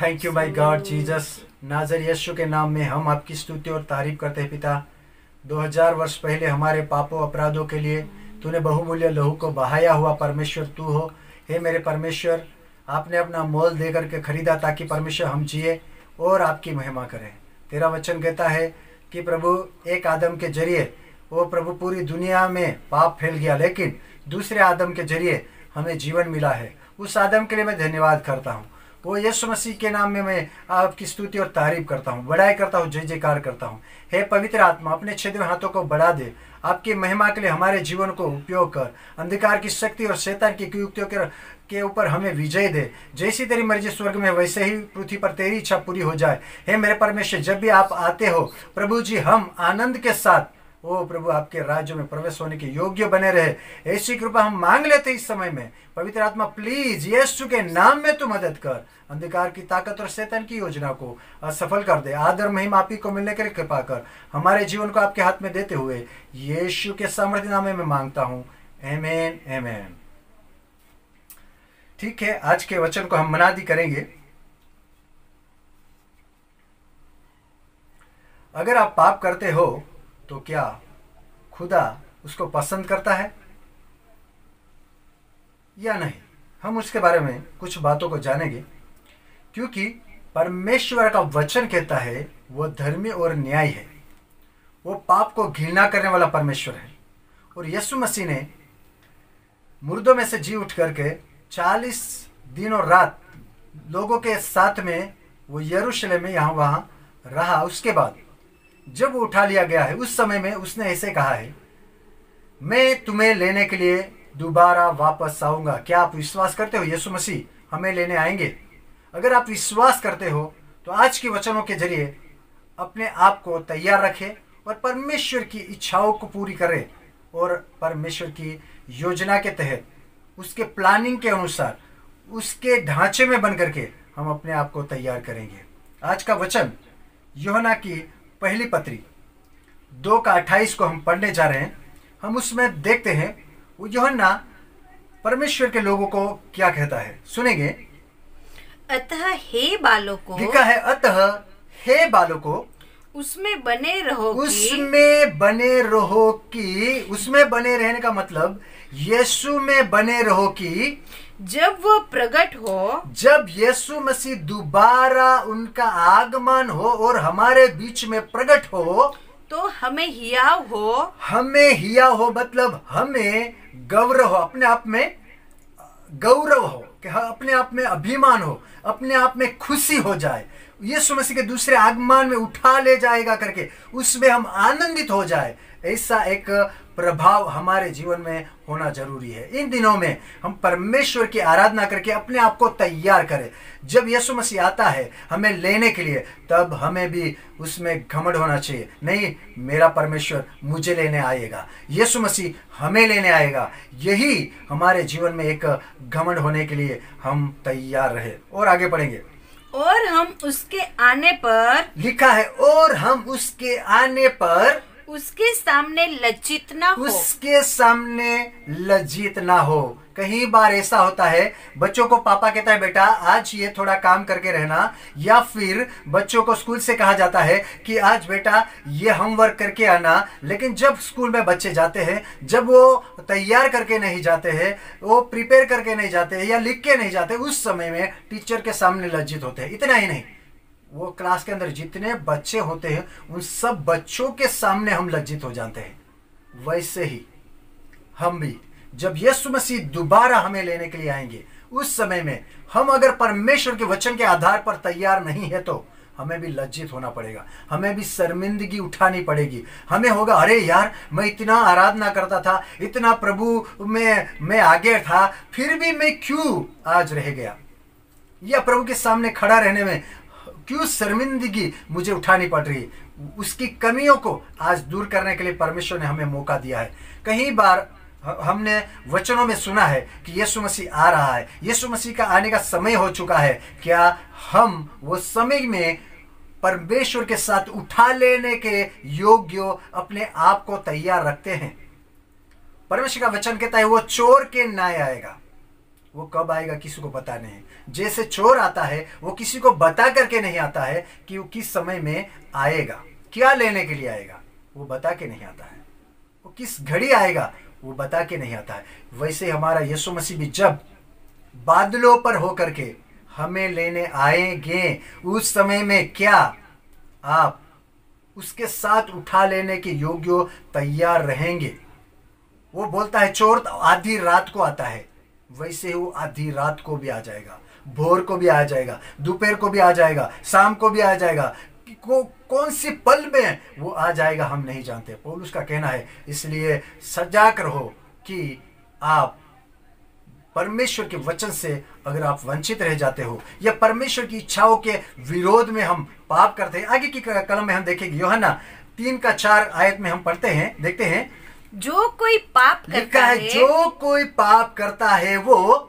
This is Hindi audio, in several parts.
Thank you my God Jesus. नाज़र यीशु के नाम में हम आपकी स्तुति और तारीफ करते हैं पिता। 2000 वर्ष पहले हमारे पापों अपराधों के लिए तूने बहुमूल्य लहू को बहाया हुआ परमेश्वर तू हो। हे मेरे परमेश्वर, आपने अपना मोल दे करके खरीदा ताकि परमेश्वर हम जिए और आपकी महिमा करें। तेरा वचन कहता है कि प्रभु एक आदम के जरिए वो प्रभु पूरी दुनिया में पाप फैल गया, लेकिन दूसरे आदम के जरिए हमें जीवन मिला है। उस आदम के लिए मैं धन्यवाद करता हूँ। वो यीशु मसीह के नाम में मैं आपकी स्तुति और तारीफ करता हूँ, बड़ाई करता हूँ, जय जयकार करता हूँ। हे पवित्र आत्मा, अपने छिद्र हाथों को बढ़ा दे, आपकी महिमा के लिए हमारे जीवन को उपयोग कर। अंधकार की शक्ति और शैतान की कुयुक्तियों के ऊपर हमें विजय दे। जैसी तेरी मर्जी स्वर्ग में वैसे ही पृथ्वी पर तेरी इच्छा पूरी हो जाए। हे मेरे परमेश्वर, जब भी आप आते हो प्रभु जी, हम आनंद के साथ ओ प्रभु आपके राज्य में प्रवेश होने के योग्य बने रहे। ऐसी कृपा हम मांग लेते इस समय में। पवित्र आत्मा प्लीज यीशु के नाम में तू मदद कर, अंधकार की ताकत और शैतान की योजना को असफल कर दे। आदर महिमा आप ही को मिलने के लिए कृपा कर। हमारे जीवन को आपके हाथ में देते हुए यीशु के सामर्थ्य नाम में मांगता हूँ, आमीन आमीन। ठीक है, आज के वचन को हम मनादी करेंगे। अगर आप पाप करते हो तो क्या खुदा उसको पसंद करता है या नहीं? हम उसके बारे में कुछ बातों को जानेंगे, क्योंकि परमेश्वर का वचन कहता है वो धर्मी और न्याय है। वो पाप को घृणा करने वाला परमेश्वर है। और यीशु मसीह ने मुर्दों में से जी उठ करके 40 दिन और रात लोगों के साथ में वो यरूशलेम में यहाँ वहाँ रहा। उसके बाद जब वो उठा लिया गया है, उस समय में उसने ऐसे कहा है, मैं तुम्हें लेने के लिए दोबारा वापस आऊंगा। क्या आप विश्वास करते हो यीशु मसीह हमें लेने आएंगे? अगर आप विश्वास करते हो तो आज के वचनों के जरिए अपने आप को तैयार रखें और परमेश्वर की इच्छाओं को पूरी करें, और परमेश्वर की योजना के तहत, उसके प्लानिंग के अनुसार, उसके ढांचे में बन करके हम अपने आप को तैयार करेंगे। आज का वचन यूहन्ना की पहली पत्री 2:28 को हम पढ़ने जा रहे हैं। हम उसमें देखते हैं वो यूहन्ना परमेश्वर के लोगों को क्या कहता है, सुनेंगे। अतः हे बालकों, लिखा है अतः हे बालकों, उसमें बने रहो उसमें बने रहो कि, उसमें बने रहने का मतलब यीशु में बने रहो कि जब वो प्रकट हो, जब यीशु मसीह दोबारा उनका आगमन हो और हमारे बीच में प्रकट हो, तो हमें हियाव हो, हमें हियाव हो मतलब हमें गौरव हो, अपने आप में गौरव हो, कि अपने आप में अभिमान हो, अपने आप में खुशी हो जाए। यीशु मसीह के दूसरे आगमन में उठा ले जाएगा करके उसमें हम आनंदित हो जाए। ऐसा एक प्रभाव हमारे जीवन में होना जरूरी है। इन दिनों में हम परमेश्वर की आराधना करके अपने आप को तैयार करें। जब यीशु मसीह आता है हमें लेने के लिए, तब हमें भी उसमें घमंड होना चाहिए। नहीं, मेरा परमेश्वर मुझे लेने आएगा, यीशु मसीह हमें लेने आएगा। यही हमारे जीवन में एक घमंड होने के लिए हम तैयार रहे। और आगे पढ़ेंगे। और हम उसके आने पर, लिखा है और हम उसके आने पर उसके सामने लज्जित ना हो, उसके सामने लज्जित ना हो। कई बार ऐसा होता है, बच्चों को पापा कहता है बेटा आज ये थोड़ा काम करके रहना, या फिर बच्चों को स्कूल से कहा जाता है कि आज बेटा ये होमवर्क करके आना, लेकिन जब स्कूल में बच्चे जाते हैं, जब वो तैयार करके नहीं जाते हैं, वो प्रिपेयर करके नहीं जाते हैं या लिख के नहीं जाते, उस समय में टीचर के सामने लज्जित होते हैं। इतना ही नहीं, वो क्लास के अंदर जितने बच्चे होते हैं उन सब बच्चों के सामने हम लज्जित हो जाते हैं। वैसे ही हम भी जब यीशु मसीह दोबारा हमें लेने के लिए आएंगे, उस समय में हम अगर परमेश्वर के वचन के आधार पर तैयार नहीं है तो हमें भी लज्जित होना पड़ेगा, हमें भी शर्मिंदगी उठानी पड़ेगी। हमें होगा, अरे यार मैं इतना आराधना करता था, इतना प्रभु में मैं आगे था, फिर भी मैं क्यों आज रह गया, या प्रभु के सामने खड़ा रहने में क्यों शर्मिंदगी मुझे उठानी पड़ रही। उसकी कमियों को आज दूर करने के लिए परमेश्वर ने हमें मौका दिया है। कई बार हमने वचनों में सुना है कि यीशु मसीह आ रहा है, यीशु मसीह का आने का समय हो चुका है। क्या हम वो समय में परमेश्वर के साथ उठा लेने के योग्य अपने आप को तैयार रखते हैं? परमेश्वर का वचन कहता है वो चोर के न्याय आएगा। वो कब आएगा किसी को पता नहीं है। जैसे चोर आता है वो किसी को बता करके नहीं आता है कि वो किस समय में आएगा, क्या लेने के लिए आएगा, वो बता के नहीं आता है। वो किस घड़ी आएगा वो बता के नहीं आता है। वैसे हमारा यीशु मसीह भी जब बादलों पर होकर के हमें लेने आएंगे, उस समय में क्या आप उसके साथ उठा लेने के योग्य तैयार रहेंगे? वो बोलता है चोर तो आधी रात को आता है, वैसे वो आधी रात को भी आ जाएगा, भोर को भी आ जाएगा, दोपहर को भी आ जाएगा, शाम को भी आ जाएगा। कौन सी पल में वो आ जाएगा हम नहीं जानते। पौलुस का कहना है इसलिए सजाग रहो कि आप परमेश्वर के वचन से अगर आप वंचित रह जाते हो या परमेश्वर की इच्छाओं के विरोध में हम पाप करते हैं। आगे की कलम में हम देखेंगे यूहन्ना 3:4 आयत में हम पढ़ते हैं, देखते हैं। जो कोई पाप करता है, जो कोई पाप करता है वो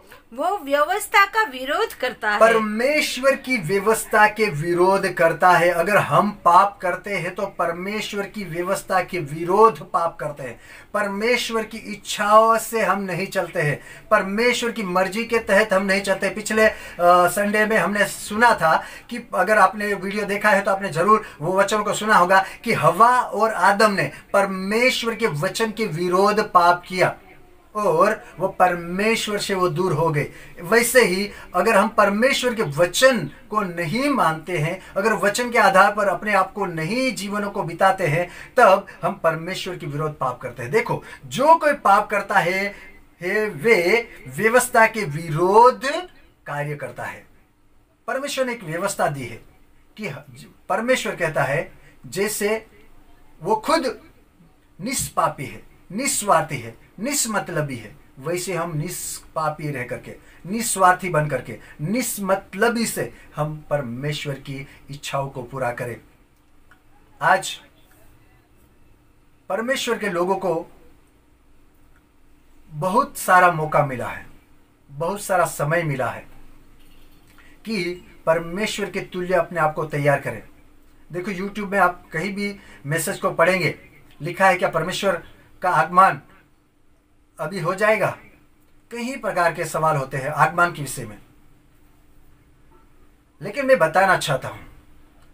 व्यवस्था का विरोध करता है, परमेश्वर की व्यवस्था के विरोध करता है। अगर हम पाप करते हैं तो परमेश्वर की व्यवस्था के विरोध पाप करते हैं। परमेश्वर की इच्छाओं से हम नहीं चलते हैं, परमेश्वर की मर्जी के तहत हम नहीं चलते। पिछले संडे में हमने सुना था कि अगर आपने वीडियो देखा है तो आपने जरूर वो वचन को सुना होगा कि हवा और आदम ने परमेश्वर के वचन के विरोध पाप किया और वो परमेश्वर से वो दूर हो गए। वैसे ही अगर हम परमेश्वर के वचन को नहीं मानते हैं, अगर वचन के आधार पर अपने आप को नहीं जीवनों को बिताते हैं, तब हम परमेश्वर के विरोध पाप करते हैं। देखो, जो कोई पाप करता है वे व्यवस्था के विरोध कार्य करता है। परमेश्वर ने एक व्यवस्था दी है कि परमेश्वर कहता है जैसे वो खुद निष्पापी है, निस्वार्थी है, निस्मतलबी है, वैसे हम निष्पापी रह करके, निस्वार्थी बन करके, निस्मतलबी से हम परमेश्वर की इच्छाओं को पूरा करें। आज परमेश्वर के लोगों को बहुत सारा मौका मिला है, बहुत सारा समय मिला है कि परमेश्वर के तुल्य अपने आप को तैयार करें। देखो, YouTube में आप कहीं भी मैसेज को पढ़ेंगे, लिखा है क्या परमेश्वर का आगमन अभी हो जाएगा। कई प्रकार के सवाल होते हैं आगमन के विषय में, लेकिन मैं बताना चाहता हूं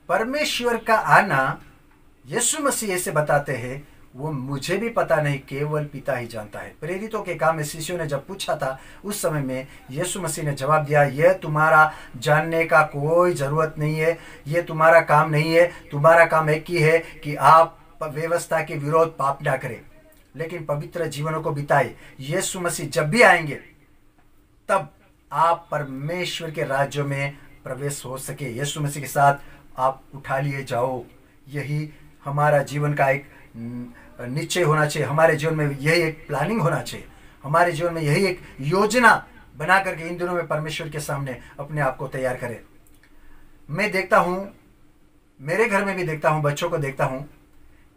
परमेश्वर का आना यीशु मसीह ऐसे बताते हैं वो मुझे भी पता नहीं, केवल पिता ही जानता है। प्रेरितों के काम में शिष्यों ने जब पूछा था उस समय में यीशु मसीह ने जवाब दिया, यह तुम्हारा जानने का कोई जरूरत नहीं है, यह तुम्हारा काम नहीं है। तुम्हारा काम एक ही है कि आप व्यवस्था के विरोध पाप ना करें, लेकिन पवित्र जीवनों को बिताए। यीशु मसीह जब भी आएंगे तब आप परमेश्वर के राज्य में प्रवेश हो सके, यीशु मसीह के साथ आप उठा लिए जाओ। यही हमारा जीवन का एक निश्चय होना चाहिए, हमारे जीवन में यही एक प्लानिंग होना चाहिए, हमारे जीवन में यही एक योजना बना करके इन दिनों में परमेश्वर के सामने अपने आप को तैयार करें। मैं देखता हूँ, मेरे घर में भी देखता हूँ, बच्चों को देखता हूँ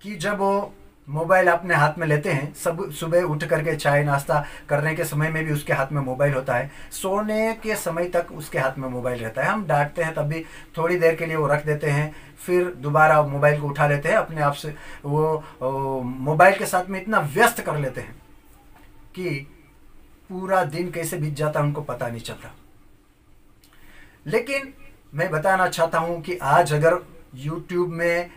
कि जब वो मोबाइल अपने हाथ में लेते हैं, सब सुबह उठ करके चाय नाश्ता करने के समय में भी उसके हाथ में मोबाइल होता है, सोने के समय तक उसके हाथ में मोबाइल रहता है। हम डांटते हैं तब भी थोड़ी देर के लिए वो रख देते हैं, फिर दोबारा मोबाइल को उठा लेते हैं, अपने आप से वो मोबाइल के साथ में इतना व्यस्त कर लेते हैं कि पूरा दिन कैसे बीत जाता है उनको पता नहीं चलता। लेकिन मैं बताना चाहता हूँ कि आज अगर YouTube में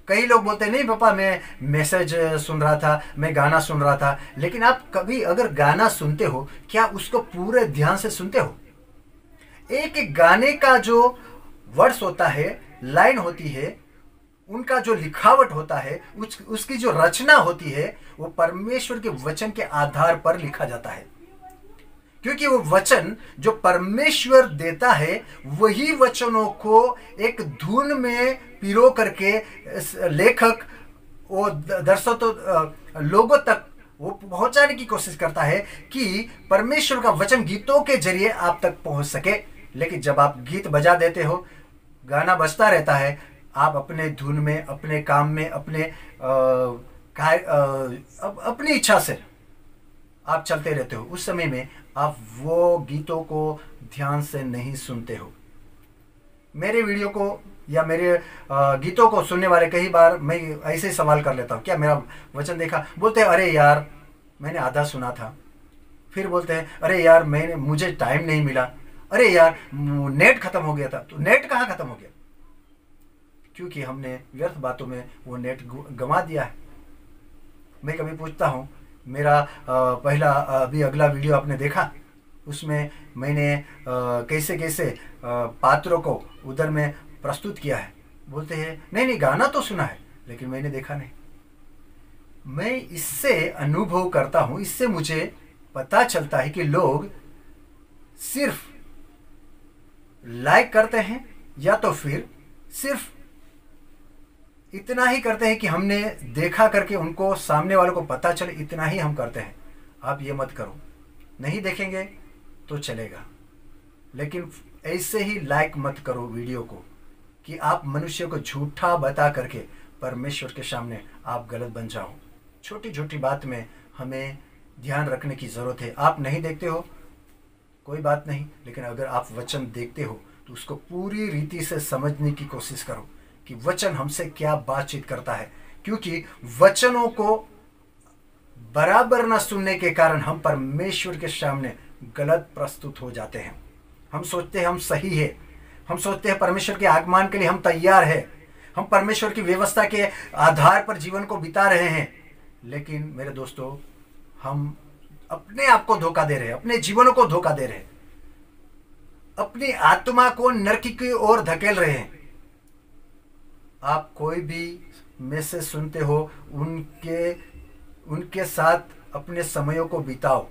कई लोग बोलते हैं नहीं पापा मैं मैसेज सुन रहा था, मैं गाना सुन रहा था, लेकिन आप कभी अगर गाना सुनते हो क्या उसको पूरे ध्यान से सुनते हो? एक एक गाने का जो वर्ड्स होता है, लाइन होती है, उनका जो लिखावट होता है, उसकी जो रचना होती है, वो परमेश्वर के वचन के आधार पर लिखा जाता है। क्योंकि वो वचन जो परमेश्वर देता है वही वचनों को एक धुन में पिरो करके लेखक वो दर्शकों लोगों तक वो पहुंचाने की कोशिश करता है कि परमेश्वर का वचन गीतों के जरिए आप तक पहुंच सके। लेकिन जब आप गीत बजा देते हो, गाना बजता रहता है, आप अपने धुन में, अपने काम में, अपनी इच्छा से आप चलते रहते हो, उस समय में आप वो गीतों को ध्यान से नहीं सुनते हो। मेरे वीडियो को या मेरे गीतों को सुनने वाले कई बार मैं ऐसे ही सवाल कर लेता हूँ, क्या मेरा वचन देखा? बोलते हैं अरे यार मैंने आधा सुना था, फिर बोलते हैं अरे यार मुझे टाइम नहीं मिला, अरे यार नेट खत्म हो गया था। तो नेट कहाँ खत्म हो गया? क्योंकि हमने व्यर्थ बातों में वो नेट गंवा दिया है। मैं कभी पूछता हूँ, मेरा पहला अभी अगला वीडियो आपने देखा, उसमें मैंने कैसे कैसे पात्रों को उधर में प्रस्तुत किया है। बोलते हैं नहीं गाना तो सुना है लेकिन मैंने देखा नहीं। मैं इससे अनुभव करता हूँ, इससे मुझे पता चलता है कि लोग सिर्फ लाइक करते हैं या तो फिर सिर्फ इतना ही करते हैं कि हमने देखा करके उनको सामने वालों को पता चले, इतना ही हम करते हैं। आप ये मत करो, नहीं देखेंगे तो चलेगा, लेकिन ऐसे ही लाइक मत करो वीडियो को कि आप मनुष्य को झूठा बता करके परमेश्वर के सामने आप गलत बन जाओ। छोटी छोटी बात में हमें ध्यान रखने की ज़रूरत है। आप नहीं देखते हो कोई बात नहीं, लेकिन अगर आप वचन देखते हो तो उसको पूरी रीति से समझने की कोशिश करो कि वचन हमसे क्या बातचीत करता है। क्योंकि वचनों को बराबर न सुनने के कारण हम परमेश्वर के सामने गलत प्रस्तुत हो जाते हैं। हम सोचते हैं हम सही है, हम सोचते हैं परमेश्वर के आगमन के लिए हम तैयार है, हम परमेश्वर की व्यवस्था के आधार पर जीवन को बिता रहे हैं। लेकिन मेरे दोस्तों, हम अपने आप को धोखा दे रहे हैं, अपने जीवनों को धोखा दे रहे हैं, अपनी आत्मा को नरक की ओर धकेल रहे हैं। आप कोई भी मैसेज सुनते हो, उनके साथ अपने समयों को बिताओ।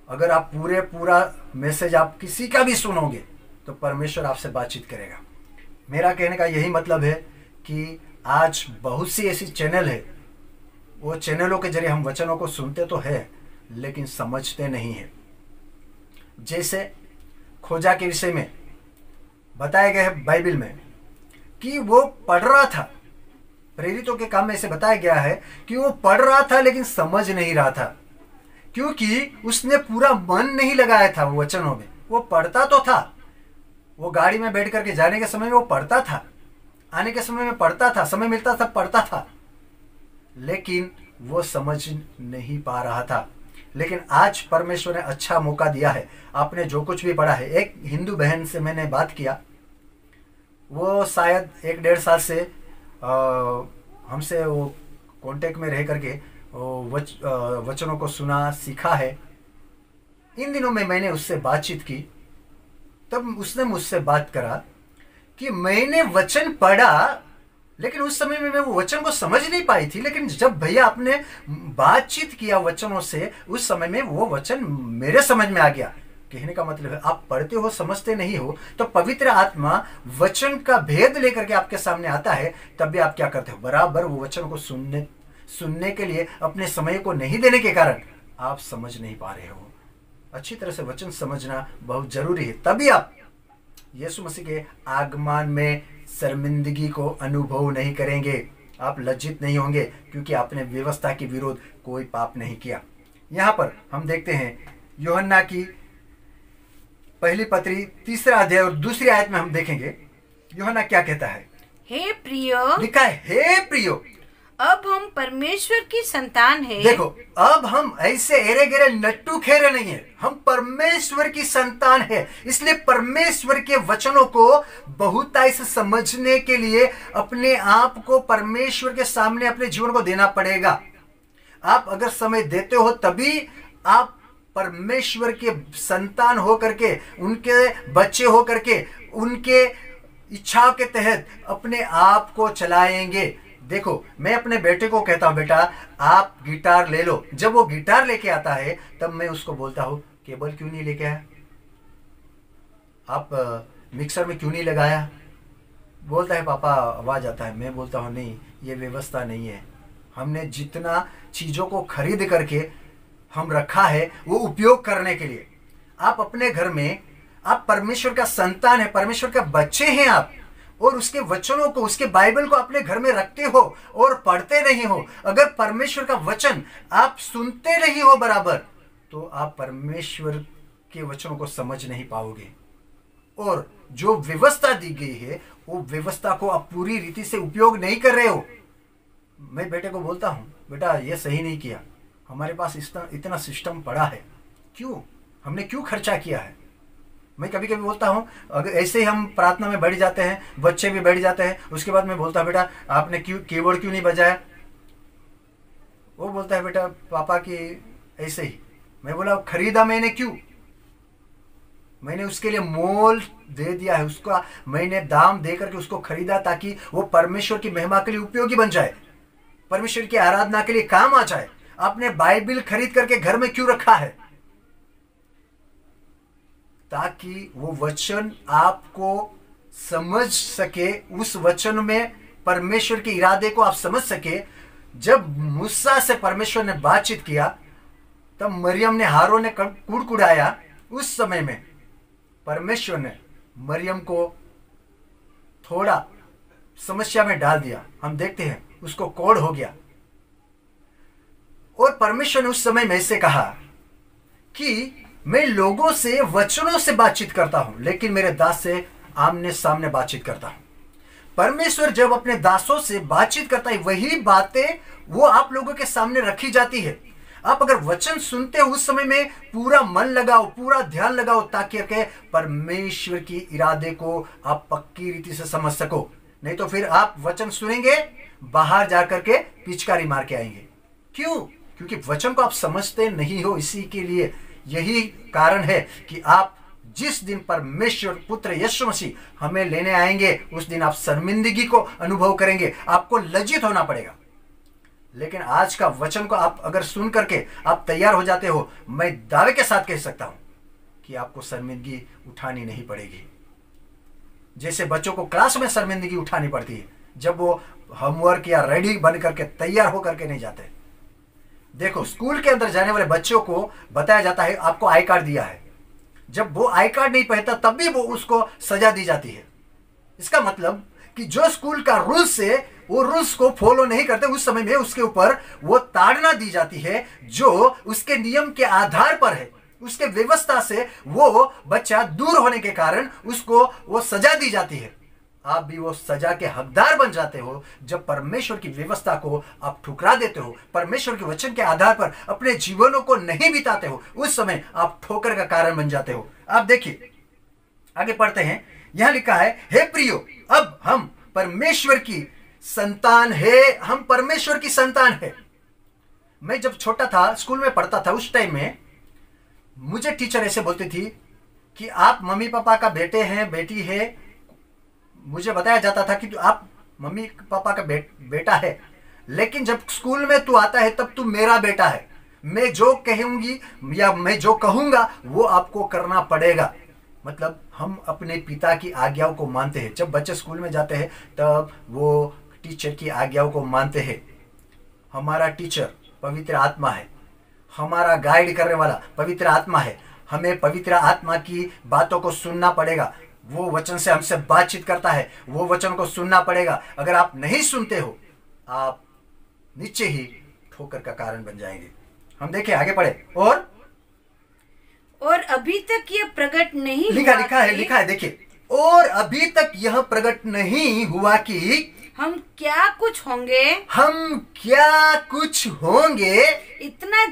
अगर आप पूरा मैसेज आप किसी का भी सुनोगे तो परमेश्वर आपसे बातचीत करेगा। मेरा कहने का यही मतलब है कि आज बहुत सी ऐसी चैनल है, वो चैनलों के जरिए हम वचनों को सुनते तो है लेकिन समझते नहीं है। जैसे खोजा के विषय में बताया गया है बाइबल में कि वो पढ़ रहा था, प्रेरितों के काम में ऐसे बताया गया है कि वो पढ़ रहा था लेकिन समझ नहीं रहा था, क्योंकि उसने पूरा मन नहीं लगाया था वो वचनों में। वो पढ़ता तो था, वो गाड़ी में बैठ करके जाने के समय में वो पढ़ता था, आने के समय में पढ़ता था, समय मिलता था पढ़ता था, लेकिन वो समझ नहीं पा रहा था। लेकिन आज परमेश्वर ने अच्छा मौका दिया है। आपने जो कुछ भी पढ़ा है, एक हिंदू बहन से मैंने बात किया, वो शायद 1-1.5 साल से हमसे वो कांटेक्ट में रह करके वचनों को सुना सीखा है। इन दिनों में मैंने उससे बातचीत की, तब उसने मुझसे बात करा कि मैंने वचन पढ़ा लेकिन उस समय में मैं वो वचन को समझ नहीं पाई थी, लेकिन जब भैया आपने बातचीत किया वचनों से, उस समय में वो वचन मेरे समझ में आ गया। कहने का मतलब है, आप पढ़ते हो समझते नहीं हो, तो पवित्र आत्मा वचन का भेद लेकर के आपके सामने आता है, तब भी आप क्या करते हो? बराबर वो वचन को सुनने के लिए अपने समय को नहीं देने के कारण आप समझ नहीं पा रहे हो। अच्छी तरह से वचन समझना बहुत जरूरी है, तभी आप यीशु मसीह के आगमन में शर्मिंदगी को अनुभव नहीं करेंगे, आप लज्जित नहीं होंगे, क्योंकि आपने व्यवस्था के विरोध कोई पाप नहीं किया। यहाँ पर हम देखते हैं यूहन्ना की पहली पत्री 3 अध्याय और 2 आयत में हम देखेंगे यूहन्ना क्या कहता है। हे प्रियो, लिखा है हे प्रियो, अब हम परमेश्वर की संतान है। देखो, अब हम ऐसे एरे गेरे नट्टू खेरे नहीं है, हम परमेश्वर की संतान है। इसलिए परमेश्वर के वचनों को बहुताई से समझने के लिए अपने आप को परमेश्वर के सामने अपने जीवन को देना पड़ेगा। आप अगर समय देते हो तभी आप परमेश्वर के संतान हो करके, उनके बच्चे हो करके, उनके इच्छाओं के तहत अपने आप को चलाएंगे। देखो, मैं अपने बेटे को कहता हूं, बेटा आप गिटार ले लो। जब वो गिटार लेके आता है तब मैं उसको बोलता हूं, केबल क्यों नहीं लेके आया, आप मिक्सर में क्यों नहीं लगाया? बोलता है पापा आवाज आता है। मैं बोलता हूं नहीं, ये व्यवस्था नहीं है। हमने जितना चीजों को खरीद करके हम रखा है वो उपयोग करने के लिए। आप अपने घर में, आप परमेश्वर का संतान है, परमेश्वर के बच्चे हैं आप, और उसके वचनों को, उसके बाइबल को अपने घर में रखते हो और पढ़ते नहीं हो। अगर परमेश्वर का वचन आप सुनते नहीं हो बराबर, तो आप परमेश्वर के वचनों को समझ नहीं पाओगे, और जो व्यवस्था दी गई है वो व्यवस्था को आप पूरी रीति से उपयोग नहीं कर रहे हो। मैं बेटे को बोलता हूं, बेटा ये सही नहीं किया, हमारे पास इतना सिस्टम पड़ा है, क्यों, हमने क्यों खर्चा किया है। मैं कभी कभी बोलता हूँ, अगर ऐसे ही हम प्रार्थना में बैठ जाते हैं, बच्चे भी बैठ जाते हैं, उसके बाद मैं बोलता हूँ बेटा आपने क्यों कीबोर्ड क्यों नहीं बजाया। वो बोलता है बेटा पापा की ऐसे ही। मैं बोला खरीदा मैंने क्यों, मैंने उसके लिए मोल दे दिया है, उसका मैंने दाम दे करके उसको खरीदा ताकि वो परमेश्वर की महिमा के लिए उपयोगी बन जाए, परमेश्वर की आराधना के लिए काम आ जाए। आपने बाइबल खरीद करके घर में क्यों रखा है, ताकि वो वचन आपको समझ सके, उस वचन में परमेश्वर के इरादे को आप समझ सके। जब मूसा से परमेश्वर ने बातचीत किया तब मरियम ने हारून ने कुड़कुड़ाया, उस समय में परमेश्वर ने मरियम को थोड़ा समस्या में डाल दिया। हम देखते हैं उसको कोढ़ हो गया और परमेश्वर ने उस समय में से कहा कि मैं लोगों से वचनों से बातचीत करता हूं लेकिन मेरे दास से आमने सामने बातचीत करता हूं। परमेश्वर जब अपने दासों से बातचीत करता है वही बातें वो आप लोगों के सामने रखी जाती है। आप अगर वचन सुनते हो उस समय में पूरा मन लगाओ, पूरा ध्यान लगाओ ताकि परमेश्वर की इरादे को आप पक्की रीति से समझ सको। नहीं तो फिर आप वचन सुनेंगे, बाहर जाकर के पिचकारी मार के आएंगे। क्यों? क्योंकि वचन को आप समझते नहीं हो। इसी के लिए यही कारण है कि आप जिस दिन परमेश्वर पुत्र यीशु मसीह हमें लेने आएंगे उस दिन आप शर्मिंदगी को अनुभव करेंगे, आपको लज्जित होना पड़ेगा। लेकिन आज का वचन को आप अगर सुन करके आप तैयार हो जाते हो, मैं दावे के साथ कह सकता हूं कि आपको शर्मिंदगी उठानी नहीं पड़ेगी। जैसे बच्चों को क्लास में शर्मिंदगी उठानी पड़ती है जब वो होमवर्क या रेडी बन करके तैयार होकर के नहीं जाते। देखो स्कूल के अंदर जाने वाले बच्चों को बताया जाता है आपको आई कार्ड दिया है, जब वो आई कार्ड नहीं पहनता तब भी वो उसको सजा दी जाती है। इसका मतलब कि जो स्कूल का रूल्स है वो रूल्स को फॉलो नहीं करते, उस समय में उसके ऊपर वो ताड़ना दी जाती है जो उसके नियम के आधार पर है। उसके व्यवस्था से वो बच्चा दूर होने के कारण उसको वो सजा दी जाती है। आप भी वो सजा के हकदार बन जाते हो जब परमेश्वर की व्यवस्था को आप ठुकरा देते हो, परमेश्वर के वचन के आधार पर अपने जीवनों को नहीं बिताते हो, उस समय आप ठोकर का कारण बन जाते हो। आप देखिए आगे पढ़ते हैं, यहां लिखा है, हे प्रियो अब हम परमेश्वर की संतान है, हम परमेश्वर की संतान है। मैं जब छोटा था स्कूल में पढ़ता था उस टाइम में मुझे टीचर ऐसे बोलती थी कि आप मम्मी पापा का बेटे हैं, बेटी है। मुझे बताया जाता था कि आप मम्मी पापा का बेटा है, लेकिन जब स्कूल में तू आता है तब तू मेरा बेटा है। मैं जो कहूंगी या मैं जो कहूंगा वो आपको करना पड़ेगा। मतलब हम अपने पिता की आज्ञाओं को मानते हैं। जब बच्चे स्कूल में जाते हैं तब वो टीचर की आज्ञाओं को मानते हैं। हमारा टीचर पवित्र आत्मा है, हमारा गाइड करने वाला पवित्र आत्मा है। हमें पवित्र आत्मा की बातों को सुनना पड़ेगा। वो वचन से हमसे बातचीत करता है, वो वचन को सुनना पड़ेगा। अगर आप नहीं सुनते हो आप नीचे ही ठोकर का कारण बन जाएंगे। हम देखें आगे पढ़े, और अभी तक यह प्रकट नहीं लिखा है देखिए, और अभी तक यह प्रकट नहीं हुआ कि हम क्या कुछ होंगे। इतना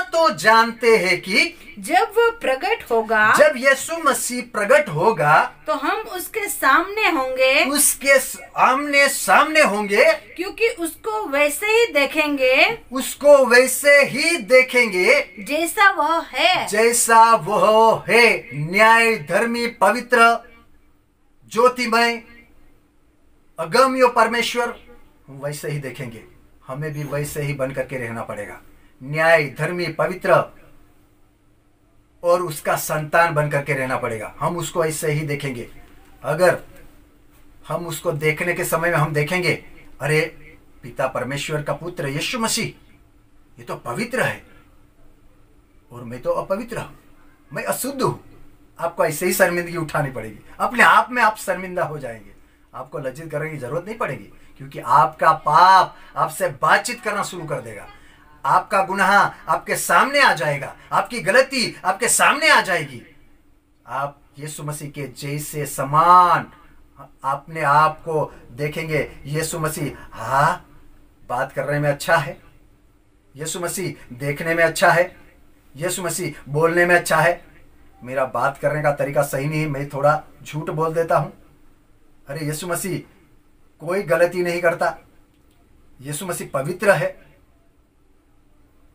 तो जानते हैं कि जब वो प्रकट होगा, जब यीशु मसीह प्रकट होगा तो हम उसके सामने होंगे, क्योंकि उसको वैसे ही देखेंगे जैसा वह है। न्याय धर्मी पवित्र ज्योतिमय अगम्य परमेश्वर वैसे ही देखेंगे। हमें भी वैसे ही बन करके रहना पड़ेगा। न्याय धर्मी पवित्र और उसका संतान बन करके रहना पड़ेगा। हम उसको ऐसे ही देखेंगे। अगर हम उसको देखने के समय में हम देखेंगे अरे पिता परमेश्वर का पुत्र यीशु मसीह ये तो पवित्र है और मैं तो अपवित्र हूं, मैं अशुद्ध हूं, आपको ऐसे ही शर्मिंदगी उठानी पड़ेगी। अपने आप में आप शर्मिंदा हो जाएंगे, आपको लज्जित करने की जरूरत नहीं पड़ेगी, क्योंकि आपका पाप आपसे बातचीत करना शुरू कर देगा। आपका गुनाह आपके सामने आ जाएगा, आपकी गलती आपके सामने आ जाएगी। आप यीशु मसीह के जैसे समान अपने आप को देखेंगे। यीशु मसीह बात करने में अच्छा है, यीशु मसीह देखने में अच्छा है, यीशु मसीह बोलने में अच्छा है, मेरा बात करने का तरीका सही नहीं है, मैं थोड़ा झूठ बोल देता हूँ। अरे यीशु मसीह कोई गलती नहीं करता, यीशु मसीह पवित्र है।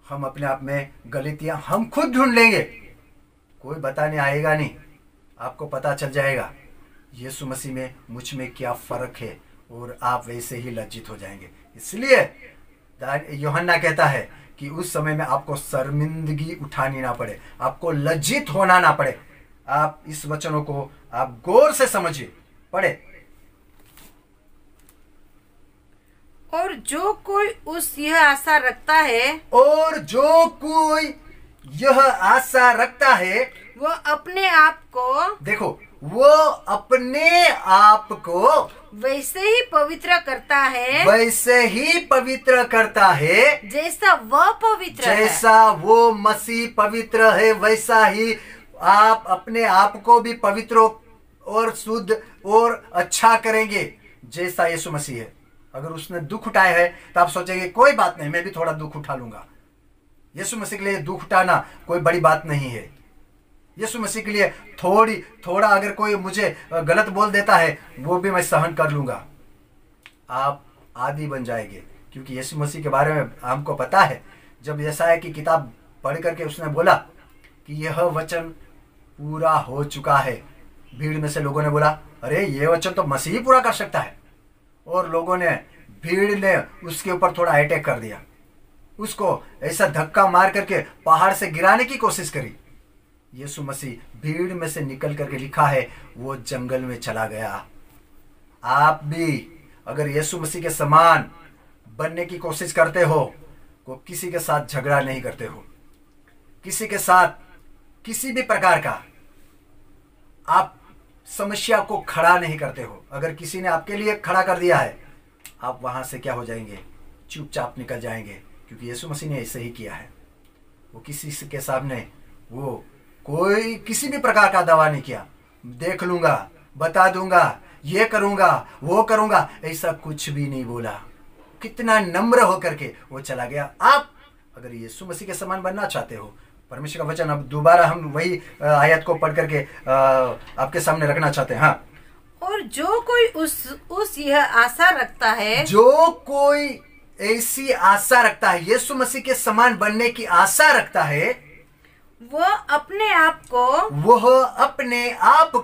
हम अपने आप में गलतियां हम खुद ढूंढ लेंगे, कोई बताने आएगा नहीं, आपको पता चल जाएगा यीशु मसीह में मुझ में क्या फ़र्क है, और आप वैसे ही लज्जित हो जाएंगे। इसलिए यूहन्ना कहता है कि उस समय में आपको शर्मिंदगी उठानी ना पड़े, आपको लज्जित होना ना पड़े। आप इस वचनों को आप गौर से समझिए, पढ़े। और जो कोई उस यह आशा रखता है, और जो कोई यह आशा रखता है, वो अपने आप को, देखो, वो अपने आप को वैसे ही पवित्र करता है, वैसे ही पवित्र करता है जैसा वह पवित्र है। जैसा वो मसीह पवित्र है, वैसा ही आप अपने आप को भी पवित्र और शुद्ध और अच्छा करेंगे जैसा यीशु मसीह है। अगर उसने दुख उठाया है तो आप सोचेंगे कोई बात नहीं, मैं भी थोड़ा दुख उठा लूंगा। यीशु मसीह के लिए दुख उठाना कोई बड़ी बात नहीं है। यीशु मसीह के लिए थोड़ा अगर कोई मुझे गलत बोल देता है, वो भी मैं सहन कर लूंगा। आप आदी बन जाएंगे, क्योंकि यीशु मसीह के बारे में हमको पता है। जब यशायाह की किताब पढ़ करके उसने बोला कि यह वचन पूरा हो चुका है, भीड़ में से लोगों ने बोला, अरे ये वचन तो मसीह पूरा कर सकता है। और लोगों ने, भीड़ ने उसके ऊपर थोड़ा अटैक कर दिया, उसको ऐसा धक्का मार करके पहाड़ से गिराने की कोशिश करी। यीशु मसीह भीड़ में से निकल करके, लिखा है, वो जंगल में चला गया। आप भी अगर यीशु मसीह के समान बनने की कोशिश करते हो, तो किसी के साथ झगड़ा नहीं करते हो, किसी के साथ किसी भी प्रकार का आप समस्या को खड़ा नहीं करते हो। अगर किसी ने आपके लिए खड़ा कर दिया है, आप वहां से क्या हो जाएंगे, चुपचाप निकल जाएंगे, क्योंकि यीशु मसीह ने ऐसे ही किया है। वो किसी के सामने वो कोई किसी भी प्रकार का दावा नहीं किया, देख लूंगा, बता दूंगा, ये करूंगा, वो करूंगा, ऐसा कुछ भी नहीं बोला। कितना नम्र होकर के वो चला गया। आप अगर यीशु मसीह के समान बनना चाहते हो, परमेश्वर का वचन अब दोबारा हम वही आयत को पढ़ करके आपके सामने रखना चाहते हैं। हाँ, और जो कोई उस यह आशा रखता है, जो कोई ऐसी आशा रखता है, यीशु मसीह के समान बनने की आशा रखता है, वह अपने आप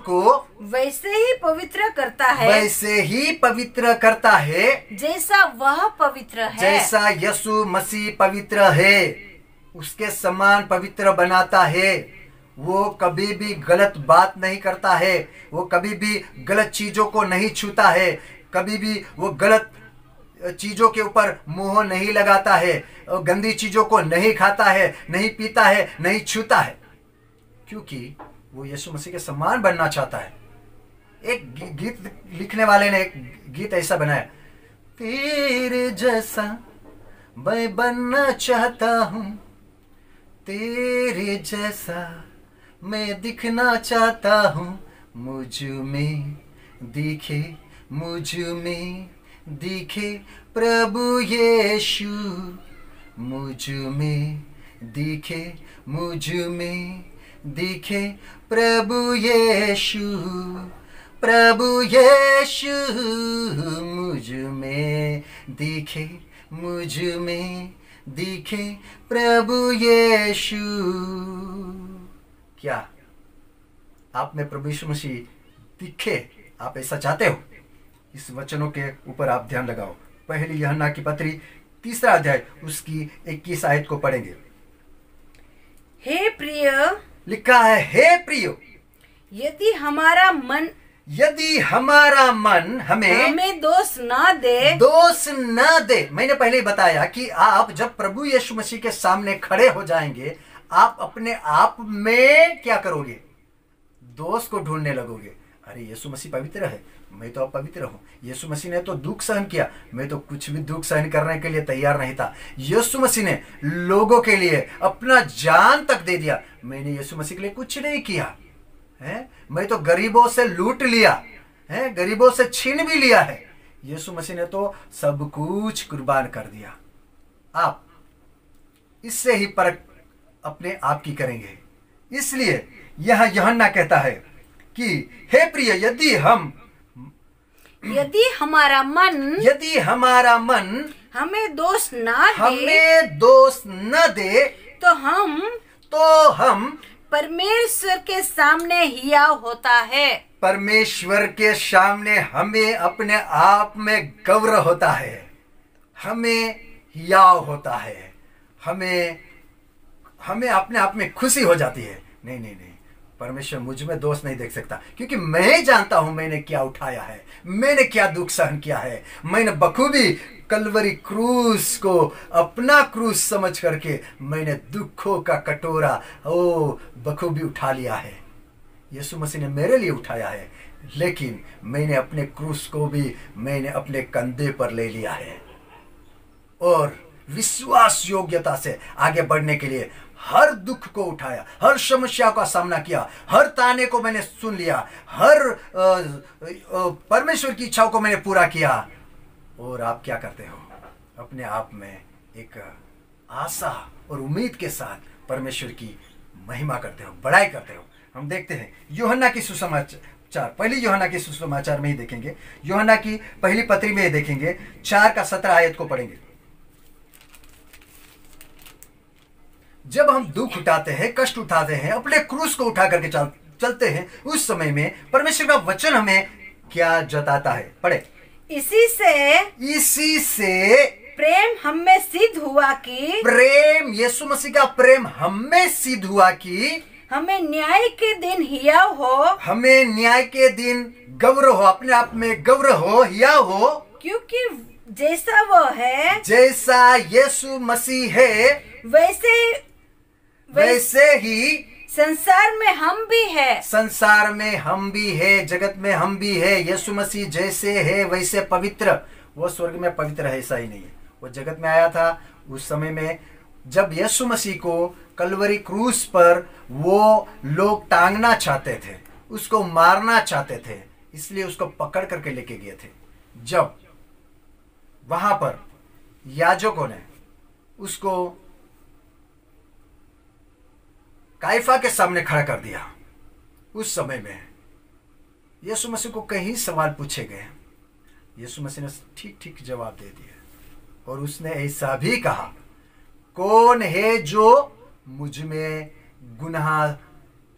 को वैसे ही पवित्र करता है, वैसे ही पवित्र करता है जैसा वह पवित्र है। जैसा यीशु मसीह पवित्र है, उसके समान पवित्र बनाता है। वो कभी भी गलत बात नहीं करता है, वो कभी भी गलत चीजों को नहीं छूता है, कभी भी वो गलत चीजों के ऊपर मुंह नहीं लगाता है, गंदी चीजों को नहीं खाता है, नहीं पीता है, नहीं छूता है, क्योंकि वो यीशु मसीह के समान बनना चाहता है। एक गीत लिखने वाले ने एक गीत ऐसा बनाया, तेरे जैसा मैं बनना चाहता हूँ, तेरे जैसा मैं दिखना चाहता हूँ, मुझ में दिखे, मुझ में दिखे प्रभु यीशु, मुझ में दिखे, मुझ में दिखे प्रभु यीशु, प्रभु यीशु मुझ में दिखे, मुझ में दिखे प्रभु यीशु। क्या आप में प्रभु यीशु मसीह दिखे? आप ऐसा चाहते हो? इस वचनों के ऊपर आप ध्यान लगाओ। पहली यूहन्ना की पत्री 3 अध्याय उसकी 21 आयत को पढ़ेंगे। हे प्रिय, लिखा है, हे प्रियो, यदि हमारा मन हमें दोष न दे। मैंने पहले ही बताया कि आप जब प्रभु यीशु मसीह के सामने खड़े हो जाएंगे, आप अपने आप में क्या करोगे? दोष को ढूंढने लगोगे। अरे यीशु मसीह पवित्र है, मैं तो अपवित्र हूँ। यीशु मसीह ने तो दुख सहन किया, मैं तो कुछ भी दुख सहन करने के लिए तैयार नहीं था। यीशु मसीह ने लोगों के लिए अपना जान तक दे दिया, मैंने यीशु मसीह के लिए कुछ नहीं किया है। मैं तो गरीबों से लूट लिया है, गरीबों से छीन भी लिया है। यीशु मसीह ने तो सब कुछ कुर्बान कर दिया। आप इससे ही परख अपने आप की करेंगे। इसलिए यह यूहन्ना कहता है कि हे प्रिय, यदि हमारा मन हमें दोष न दे तो हम परमेश्वर के सामने हियाव होता है। परमेश्वर के सामने हमें अपने आप में गौरव होता है, हमें हियाव होता है, हमें अपने आप में खुशी हो जाती है। नहीं नहीं नहीं, परमेश्वर मुझ में दोष नहीं देख सकता, क्योंकि मैं जानता हूं मैंने क्या उठाया है, मैंने क्या दुख सहन किया है। मैंने बखूबी कलवरी क्रूस को अपना क्रूस समझ करके मैंने दुखों का कटोरा बखूबी उठा लिया है। यीशु मसीह ने मेरे लिए उठाया है, लेकिन मैंने अपने क्रूस को भी मैंने अपने कंधे पर ले लिया है और विश्वास योग्यता से आगे बढ़ने के लिए हर दुख को उठाया, हर समस्या का सामना किया, हर ताने को मैंने सुन लिया, हर परमेश्वर की इच्छाओं को मैंने पूरा किया। और आप क्या करते हो? अपने आप में एक आशा और उम्मीद के साथ परमेश्वर की महिमा करते हो, बड़ाई करते हो। हम देखते हैं यूहन्ना की सुसमाचार, पहली यूहन्ना के सुसमाचार में ही देखेंगे, यूहन्ना की पहली पत्री में ही देखेंगे, 4:17 आयत को पढ़ेंगे। जब हम दुख उठाते हैं, कष्ट उठाते हैं, अपने क्रूस को उठा करके चलते हैं, उस समय में परमेश्वर का वचन हमें क्या जताता है? पढ़े। इसी से प्रेम हमें सिद्ध हुआ कि प्रेम, यीशु मसीह का प्रेम हमें सिद्ध हुआ कि हमें न्याय के दिन हियाव हो, हमें न्याय के दिन गौरव हो, अपने आप में गौरव हो, हियाव हो, क्योंकि जैसा वो है, जैसा यीशु मसीह है, वैसे ही संसार में हम भी है। संसार में हम भी है, जगत में हम भी है। यीशु मसीह जैसे है वैसे पवित्र, वो स्वर्ग में पवित्र है ऐसा ही नहीं है, वो जगत में आया था उस समय में जब यीशु मसीह को कलवरी क्रूस पर वो लोग टांगना चाहते थे, उसको मारना चाहते थे, इसलिए उसको पकड़ करके लेके गए थे। जब वहां पर याजकों ने उसको काइफा के सामने खड़ा कर दिया, उस समय में यीशु मसीह को कई सवाल पूछे गए। यीशु मसीह ने ठीक ठीक जवाब दे दिया और उसने ऐसा भी कहा, कौन है जो मुझ में गुनाह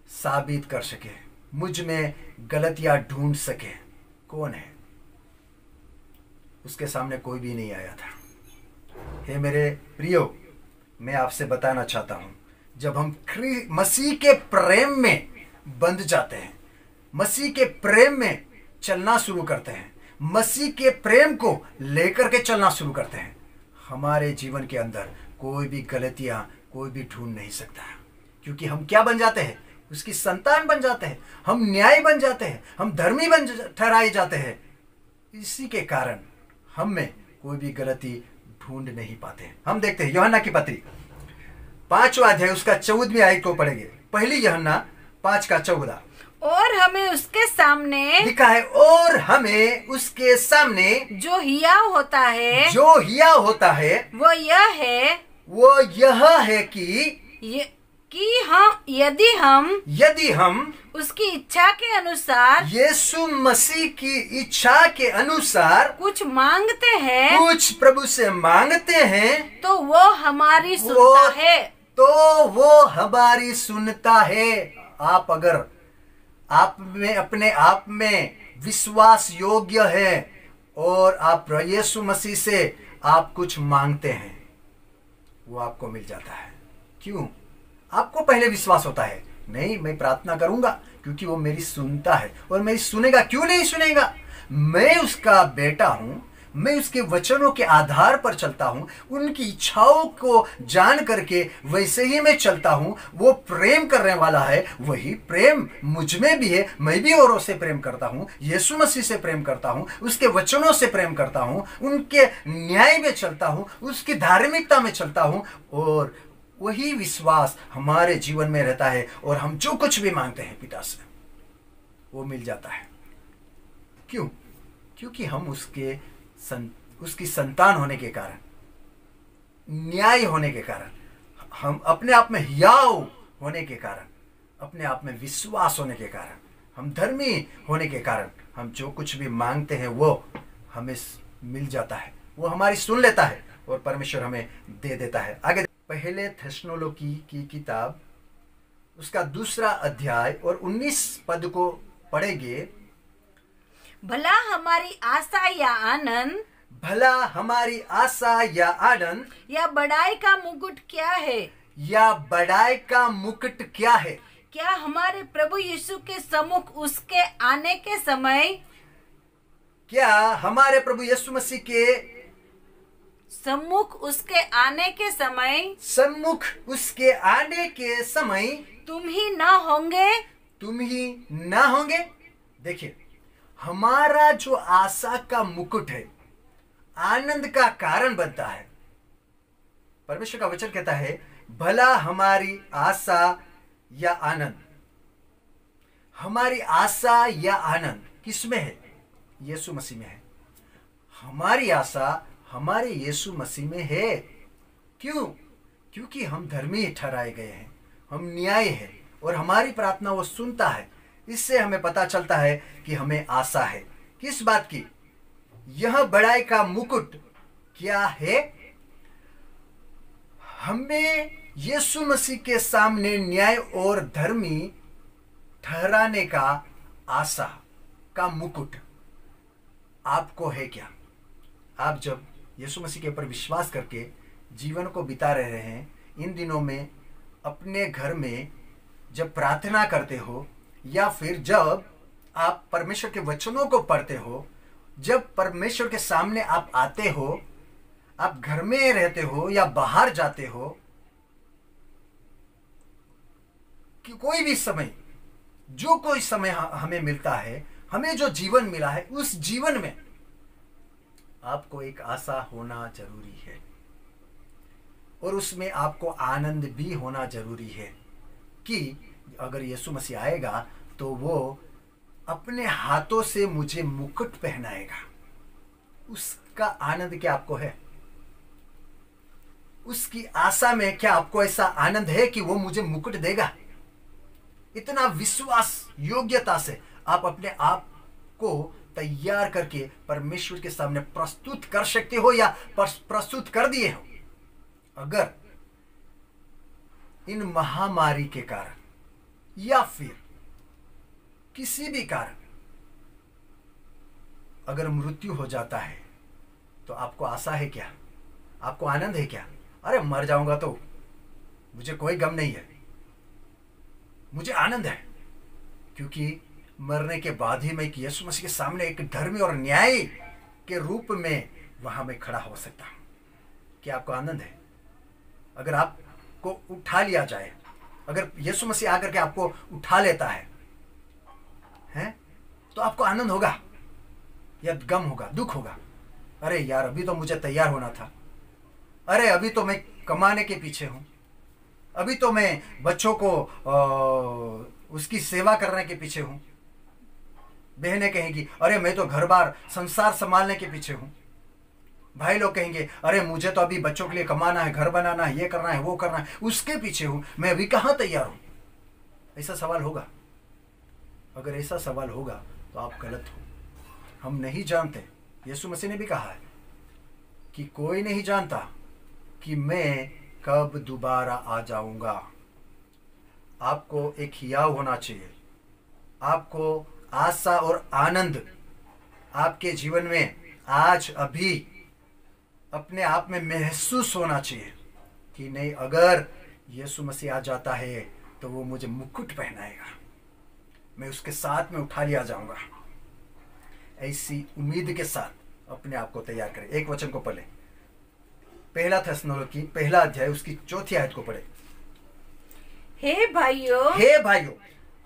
साबित कर सके, मुझ में गलतियां ढूंढ सके? कौन है? उसके सामने कोई भी नहीं आया था। हे मेरे प्रियो, मैं आपसे बताना चाहता हूं, जब हम मसीह के प्रेम में बंध जाते हैं, मसीह के प्रेम में चलना शुरू करते हैं, मसीह के प्रेम को लेकर के चलना शुरू करते हैं, हमारे जीवन के अंदर कोई भी गलतियां कोई भी ढूंढ नहीं सकता, क्योंकि हम क्या बन जाते हैं? उसकी संतान बन जाते हैं, हम न्याय बन जाते हैं, हम धर्मी बन ठहराए जाते हैं। इसी के कारण हम में कोई भी गलती ढूंढ नहीं पाते। हम देखते हैं यूहन्ना की पत्री 5वां अध्याय उसका 14वीं आयत को पढ़ेंगे। पहली यूहन्ना 5:14। और हमें उसके सामने लिखा है, और हमें उसके सामने जो हियाव होता है, वो यह है कि यदि हम उसकी इच्छा के अनुसार, यीशु मसीह की इच्छा के अनुसार कुछ मांगते हैं, कुछ प्रभु से मांगते हैं, तो वो हमारी सुनता है। आप अगर आप में अपने आप में विश्वास योग्य है और आप यीशु मसीह से आप कुछ मांगते हैं, वो आपको मिल जाता है। क्यों? आपको पहले विश्वास होता है, नहीं मैं प्रार्थना करूंगा क्योंकि वो मेरी सुनता है और मेरी सुनेगा। क्यों नहीं सुनेगा? मैं उसका बेटा हूं, मैं उसके वचनों के आधार पर चलता हूं, उनकी इच्छाओं को जान करके वैसे ही मैं चलता हूं। वो प्रेम करने वाला है, वही प्रेम मुझ में भी है। मैं भी औरों से प्रेम करता हूं, यीशु मसीह से प्रेम करता हूं, उसके वचनों से प्रेम करता हूं, उनके न्याय में चलता हूं, उसकी धार्मिकता में चलता हूं, और वही विश्वास हमारे जीवन में रहता है और हम जो कुछ भी मांगते हैं पिता से वो मिल जाता है। क्यों? क्योंकि हम उसकी संतान होने के कारण, न्याय होने के कारण, हम अपने आप में हियाव होने के कारण, अपने आप में विश्वास होने के कारण, हम धर्मी होने के कारण, हम जो कुछ भी मांगते हैं वो हमें मिल जाता है, वो हमारी सुन लेता है और परमेश्वर हमें दे देता है। आगे पहले थेस्सलोनिकी की किताब उसका 2 अध्याय और 19 पद को पढ़ेंगे। भला हमारी आशा या आनंद, भला हमारी आशा या आनंद, या बड़ाई का मुकुट क्या है, या बड़ाई का मुकुट क्या है। क्या हमारे प्रभु यीशु के सम्मुख उसके आने के समय, क्या हमारे प्रभु यीशु मसीह के सम्मुख उसके आने के समय, सम्मुख उसके आने के समय तुम ही न होंगे, तुम ही ना होंगे। देखिए, हमारा जो आशा का मुकुट है, आनंद का कारण बनता है। परमेश्वर का वचन कहता है, भला हमारी आशा या आनंद। हमारी आशा या आनंद किस में है? यीशु मसीह में है। हमारी आशा हमारे यीशु मसीह में है। क्यों? क्योंकि हम धर्मी ठहराए गए हैं, हम न्याय है और हमारी प्रार्थना वो सुनता है। इससे हमें पता चलता है कि हमें आशा है। किस बात की? यह बड़ाई का मुकुट क्या है? हमें यीशु मसीह के सामने न्याय और धर्मी ठहराने का आशा का मुकुट आपको है क्या? आप जब यीशु मसीह के ऊपर विश्वास करके जीवन को बिता रहे हैं, इन दिनों में अपने घर में जब प्रार्थना करते हो या फिर जब आप परमेश्वर के वचनों को पढ़ते हो, जब परमेश्वर के सामने आप आते हो, आप घर में रहते हो या बाहर जाते हो, कि कोई भी समय, जो कोई समय हमें मिलता है, हमें जो जीवन मिला है, उस जीवन में आपको एक आशा होना जरूरी है और उसमें आपको आनंद भी होना जरूरी है कि अगर यीशु मसीह आएगा तो वो अपने हाथों से मुझे मुकुट पहनाएगा। उसका आनंद क्या आपको है? उसकी आशा में क्या आपको ऐसा आनंद है कि वो मुझे मुकुट देगा? इतना विश्वास योग्यता से आप अपने आप को तैयार करके परमेश्वर के सामने प्रस्तुत कर सकते हो या प्रस्तुत कर दिए हो? अगर इन महामारी के कारण या फिर किसी भी कारण अगर मृत्यु हो जाता है तो आपको आशा है क्या? आपको आनंद है क्या? अरे मर जाऊंगा तो मुझे कोई गम नहीं है, मुझे आनंद है क्योंकि मरने के बाद ही मैं एक यीशु मसीह के सामने एक धर्मी और न्यायी के रूप में वहां मैं खड़ा हो सकता हूं। क्या आपको आनंद है? अगर आपको उठा लिया जाए, अगर यीशु मसीह आकर के आपको उठा लेता है तो आपको आनंद होगा या गम होगा, दुख होगा? अरे यार, अभी तो मुझे तैयार होना था, अरे अभी तो मैं कमाने के पीछे हूं, अभी तो मैं बच्चों को उसकी सेवा करने के पीछे हूं। बहनें कहेंगी, अरे मैं तो घर बार संसार संभालने के पीछे हूं। भाई लोग कहेंगे, अरे मुझे तो अभी बच्चों के लिए कमाना है, घर बनाना है, ये करना है, वो करना है, उसके पीछे हूं, मैं अभी कहां तैयार हूं। ऐसा सवाल होगा? अगर ऐसा सवाल होगा तो आप गलत हो। हम नहीं जानते, यीशु मसीह ने भी कहा है कि कोई नहीं जानता कि मैं कब दोबारा आ जाऊंगा। आपको एक हियाव होना चाहिए, आपको आशा और आनंद आपके जीवन में आज अभी अपने आप में महसूस होना चाहिए कि नहीं, अगर यीशु मसीह आ जाता है तो वो मुझे मुकुट पहनाएगा, मैं उसके साथ में उठा लिया जाऊंगा। ऐसी उम्मीद के साथ अपने आप को तैयार करें। एक वचन को पढ़ें, पहला थेस्सलोनिकी पहला अध्याय उसकी 4 आयत को पढ़ें। हे भाइयों, हे भाइयों,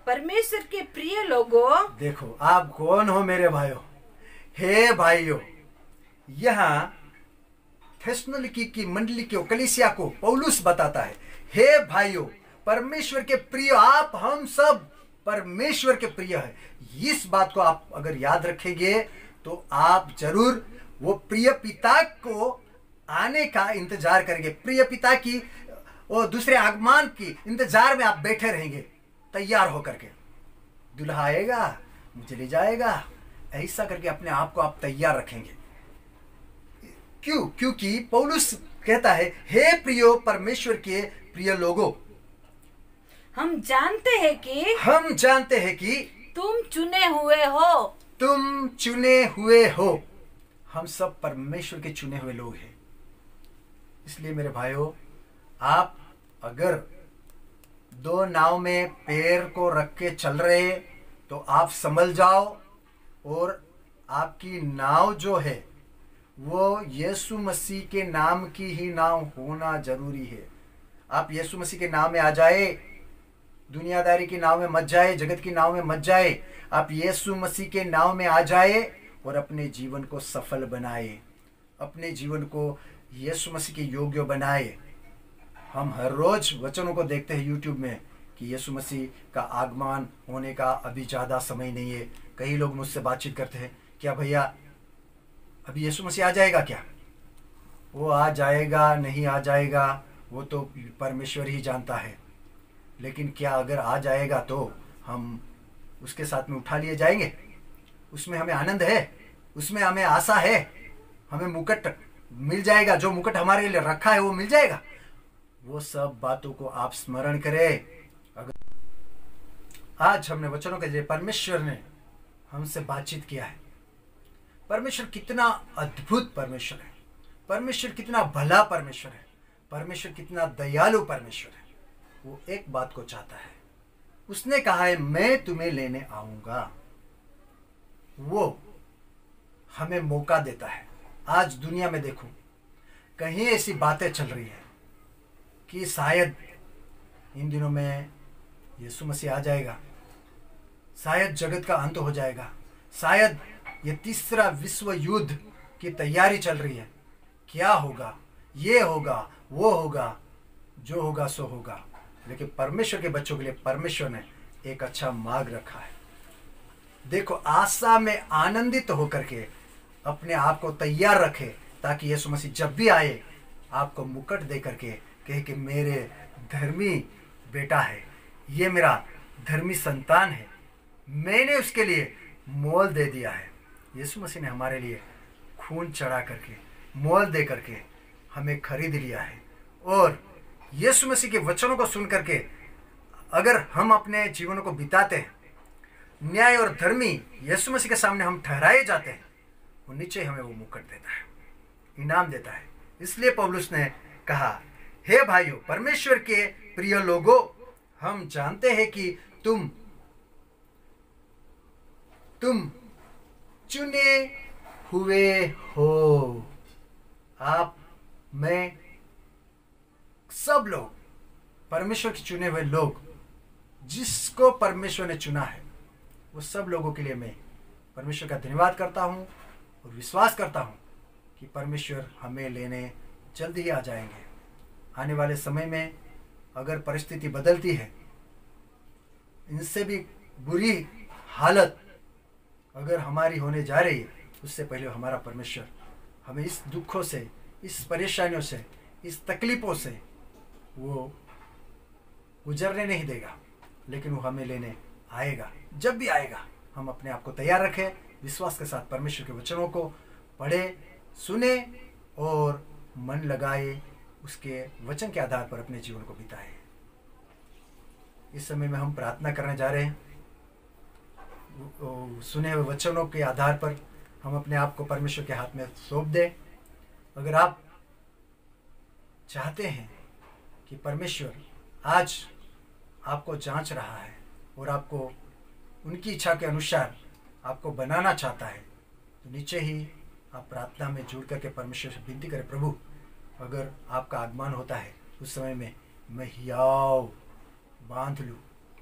परमेश्वर के प्रिय लोगों, देखो आप कौन हो मेरे भाइयों। हे भाइयों, यहाँ थेस्सलोनिकी की मंडली को, कलीसिया को पौलुस बताता है, हे भाइयों, परमेश्वर के प्रिय, आप हम सब परमेश्वर के प्रिय है। इस बात को आप अगर याद रखेंगे तो आप जरूर वो प्रिय पिता को आने का इंतजार करेंगे। प्रिय पिता की और दूसरे आगमन की इंतजार में आप बैठे रहेंगे तैयार होकर के। दुल्हा आएगा, मुझे ले जाएगा, ऐसा करके अपने आप को आप तैयार रखेंगे। क्यों? क्योंकि पौलुस कहता है, हे प्रियो परमेश्वर के प्रिय लोगों, हम जानते हैं कि तुम चुने हुए हो। तुम चुने हुए हो। हम सब परमेश्वर के चुने हुए लोग हैं। इसलिए मेरे भाइयों, आप अगर दो नाव में पैर को रख के चल रहे तो आप संभल जाओ, और आपकी नाव जो है वो यीशु मसीह के नाम की ही नाव होना जरूरी है। आप यीशु मसीह के नाम में आ जाए, दुनियादारी की नाव में मत जाए, जगत की नाव में मत जाए। आप यीशु मसीह के नाव में आ जाए और अपने जीवन को सफल बनाए, अपने जीवन को यीशु मसीह के योग्य बनाए। हम हर रोज वचनों को देखते हैं यूट्यूब में कि यीशु मसीह का आगमन होने का अभी ज़्यादा समय नहीं है। कई लोग मुझसे बातचीत करते हैं, क्या भैया अभी यीशु मसीह आ जाएगा क्या? वो आ जाएगा नहीं आ जाएगा वो तो परमेश्वर ही जानता है, लेकिन क्या अगर आ जाएगा तो हम उसके साथ में उठा लिए जाएंगे? उसमें हमें आनंद है, उसमें हमें आशा है, हमें मुकुट मिल जाएगा, जो मुकुट हमारे लिए रखा है वो मिल जाएगा। वो सब बातों को आप स्मरण करें। अगर आज हमने वचनों के जरिए परमेश्वर ने हमसे बातचीत किया है, परमेश्वर कितना अद्भुत परमेश्वर है, परमेश्वर कितना भला परमेश्वर है, परमेश्वर कितना दयालु परमेश्वर है। वो एक बात को चाहता है, उसने कहा है मैं तुम्हें लेने आऊंगा। वो हमें मौका देता है। आज दुनिया में देखो, कहीं ऐसी बातें चल रही है कि शायद इन दिनों में यीशु मसीह आ जाएगा, शायद जगत का अंत हो जाएगा, शायद ये तीसरा विश्व युद्ध की तैयारी चल रही है। क्या होगा? ये होगा, वो होगा, जो होगा सो होगा। लेकिन परमेश्वर के बच्चों के लिए परमेश्वर ने एक अच्छा मार्ग रखा है। देखो, आशा में आनंदित होकर के अपने आप को तैयार रखे, ताकि यीशु मसीह जब भी आए आपको मुकुट दे करके कहे कि मेरे धर्मी बेटा है, ये मेरा धर्मी संतान है, मैंने उसके लिए मोल दे दिया है। यीशु मसीह ने हमारे लिए खून चढ़ा करके, मोल दे करके हमें खरीद लिया है। और यीशु मसीह के वचनों को सुन करके अगर हम अपने जीवनों को बिताते हैं, न्याय और धर्मी यीशु मसीह के सामने हम ठहराए जाते हैं, वो नीचे हमें वो मुकुट देता है, इनाम देता है। इसलिए पौलुस ने कहा, हे भाइयों परमेश्वर के प्रिय लोगों, हम जानते हैं कि तुम चुने हुए हो। आप, मैं, सब लोग परमेश्वर के चुने हुए लोग, जिसको परमेश्वर ने चुना है, वो सब लोगों के लिए मैं परमेश्वर का धन्यवाद करता हूँ और विश्वास करता हूँ कि परमेश्वर हमें लेने जल्द ही आ जाएंगे। आने वाले समय में अगर परिस्थिति बदलती है, इनसे भी बुरी हालत अगर हमारी होने जा रही है, उससे पहले हमारा परमेश्वर हमें इस दुखों से, इस परेशानियों से, इस तकलीफ़ों से वो गुजरने नहीं देगा, लेकिन वो हमें लेने आएगा। जब भी आएगा हम अपने आप को तैयार रखें, विश्वास के साथ परमेश्वर के वचनों को पढ़े, सुने और मन लगाए, उसके वचन के आधार पर अपने जीवन को बिताए। इस समय में हम प्रार्थना करने जा रहे हैं। सुने हुए वचनों के आधार पर हम अपने आप को परमेश्वर के हाथ में सौंप दें। अगर आप चाहते हैं कि परमेश्वर आज आपको जांच रहा है और आपको उनकी इच्छा के अनुसार आपको बनाना चाहता है, तो नीचे ही आप प्रार्थना में जुड़ करके परमेश्वर से विनती करें, प्रभु अगर आपका आगमन होता है उस समय में मैं हियाव बांध लूँ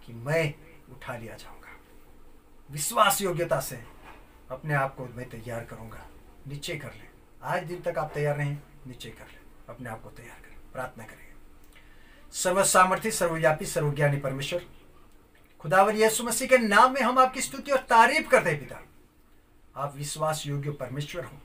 कि मैं उठा लिया जाऊँगा। विश्वास योग्यता से अपने आप को मैं तैयार करूँगा। नीचे कर लें। आज दिन तक आप तैयार नहीं, नीचे कर लें, अपने आप को तैयार करें। प्रार्थना करें। सर्वसामर्थी, सर्वव्यापी, सर्वज्ञानी परमेश्वर, खुदावर यीशु मसीह के नाम में हम आपकी स्तुति और तारीफ करते हैं। पिता, आप विश्वास योग्य परमेश्वर हो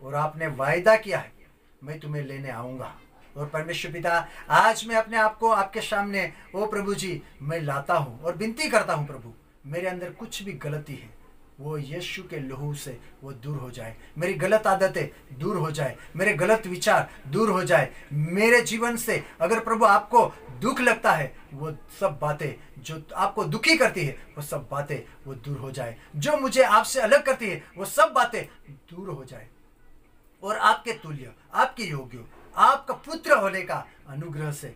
और आपने वायदा किया है मैं तुम्हें लेने आऊँगा। और परमेश्वर पिता, आज मैं अपने आप को आपके सामने ओ प्रभु जी मैं लाता हूँ और विनती करता हूँ प्रभु, मेरे अंदर कुछ भी गलती है वो यीशु के लहू से वो दूर हो जाए। मेरी गलत आदतें दूर हो जाए, मेरे गलत विचार दूर हो जाए। मेरे जीवन से अगर प्रभु आपको दुख लगता है, वो सब बातें जो आपको दुखी करती है वो सब बातें वो दूर हो जाए। जो मुझे आपसे अलग करती है वो सब बातें दूर हो जाए और आपके तुल्य, आपके योग्य, आपका पुत्र होने का अनुग्रह से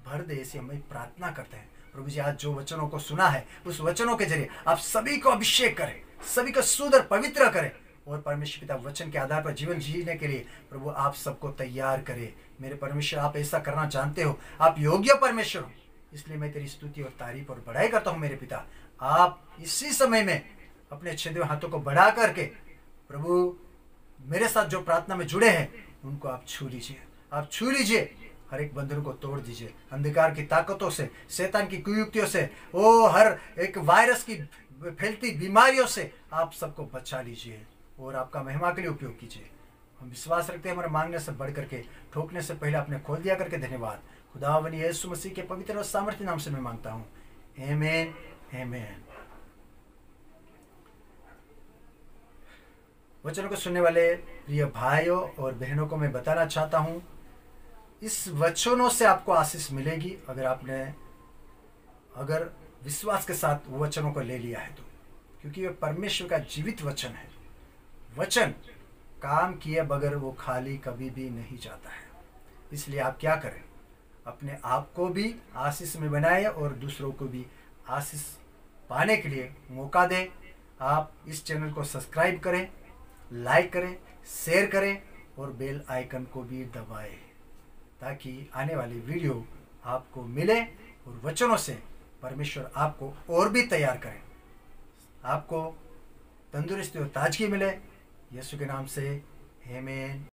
भर दे, ऐसी हमें प्रार्थना करते हैं प्रभु जी। आज जो वचनों को सुना है उस वचनों के जरिए आप सभी को अभिषेक करें, सभी को सुंदर पवित्र करें और परमेश्वर पिता वचन के आधार पर जीवन जीने के लिए प्रभु आप सबको तैयार करें। मेरे परमेश्वर, आप ऐसा करना जानते हो, आप योग्य परमेश्वर हो, इसलिए मैं तेरी स्तुति और तारीफ और बढ़ाई करता हूँ। मेरे पिता, आप इसी समय में अपने छेदे हाथों को बढ़ा करके प्रभु मेरे साथ जो प्रार्थना में जुड़े हैं उनको आप छू लीजिए, आप छू लीजिए, हर एक बंधन को तोड़ दीजिए। अंधकार की ताकतों से, शैतान की कुयुक्तियों से, वो हर एक वायरस की फैलती बीमारियों से आप सबको बचा लीजिए और आपका महिमा के लिए उपयोग कीजिए। हम विश्वास रखते हैं, हमारे मांगने से बढ़ करके, ठोकने से पहले आपने खोल दिया करके धन्यवाद। खुदावन यीशु मसीह के पवित्र और सामर्थ्य नाम से मैं मांगता हूँ, आमीन आमीन। वचनों को सुनने वाले प्रिय भाइयों और बहनों को मैं बताना चाहता हूँ, इस वचनों से आपको आशीष मिलेगी अगर विश्वास के साथ वो वचनों को ले लिया है तो, क्योंकि ये परमेश्वर का जीवित वचन है। वचन काम किए बगैर वो खाली कभी भी नहीं जाता है। इसलिए आप क्या करें, अपने आप को भी आशीष में बनाए और दूसरों को भी आशीष पाने के लिए मौका दें। आप इस चैनल को सब्सक्राइब करें, लाइक करें, शेयर करें और बेल आइकन को भी दबाएं, ताकि आने वाली वीडियो आपको मिले और वचनों से परमेश्वर आपको और भी तैयार करें, आपको तंदुरुस्ती और ताजगी मिले। यीशु के नाम से आमीन।